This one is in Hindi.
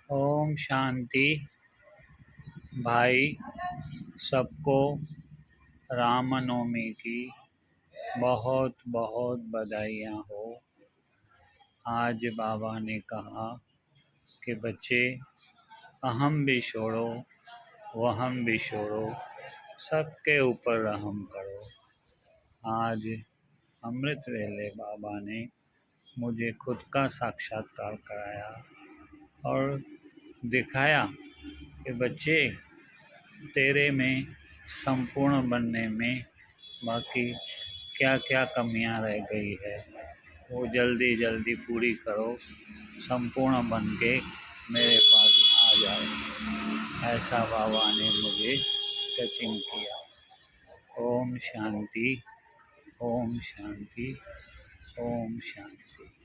ओम शांति। भाई सबको रामनवमी की बहुत बहुत बधाइयाँ हो। आज बाबा ने कहा कि बच्चे अहम भी छोड़ो, वहम भी छोड़ो, सबके ऊपर रहम करो। आज अमृत वेले बाबा ने मुझे खुद का साक्षात्कार कराया और दिखाया कि बच्चे तेरे में संपूर्ण बनने में बाकी क्या क्या कमियां रह गई है वो जल्दी जल्दी पूरी करो, संपूर्ण बन के मेरे पास आ जाओ। ऐसा बाबा ने मुझे टचिंग किया। ओम शांति, ओम शांति, ओम शांति।